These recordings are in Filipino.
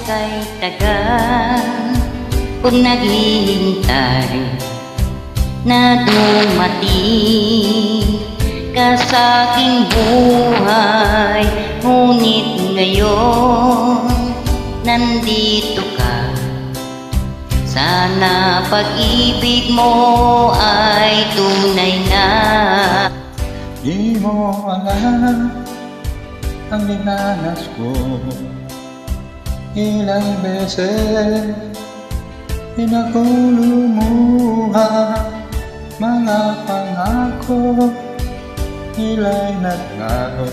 kay tagal kung naghihintay na dumating ka sa aking buhay. Ngunit ngayon nandito ka, sana pag-ibig mo ay tunay na. Di mo alam ang dinanas ko, ilang beses din ako lumuha. Mga pangako nila'y naglaho,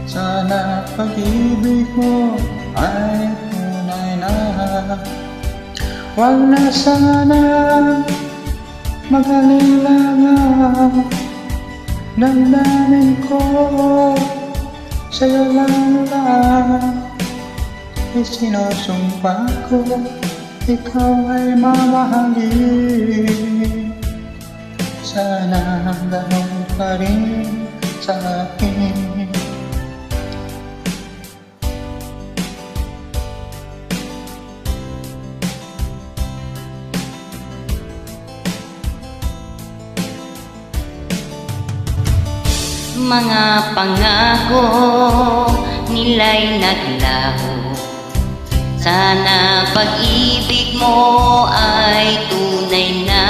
sana pag-ibig mo ay tunay na. Huwag na sana mag-alala, damdamin ko sa'yo lang. Isinusumpa ko, ikaw ay mamahalin. Sana ganun pa rin sa akin. Mga pangako nila'y naglaho, sana pag-ibig mo ay tunay na.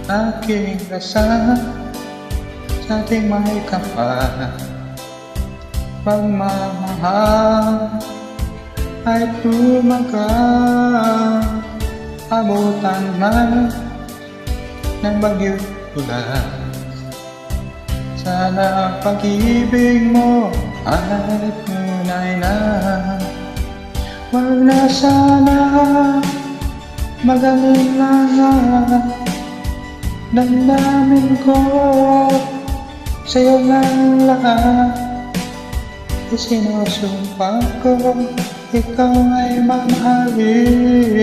Aking dasal sa ating may kapal, pagmamahal ay tumagal. Abutan man ng bagyo ulan, sana pag-ibig mo ay tunay na. Huwag na sana mag-alala, damdamin ko sa'yo lang lahat. Isinusumpa ko, ikaw ay mamahalin.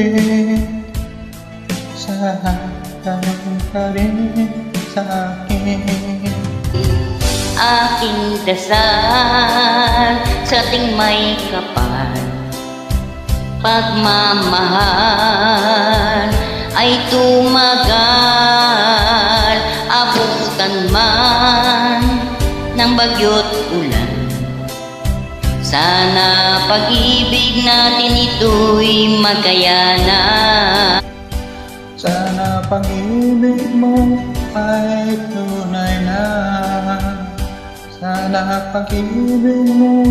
Sana ganun ka rin sa akin. Aking dasal sa ating may kapal, pagmamahal ay tumagal. Abutan man ng bagyo't ulan, sana pag-ibig natin ito'y magkayanan. Sana pag-ibig mo ay tunay na. Sana pag-ibig mo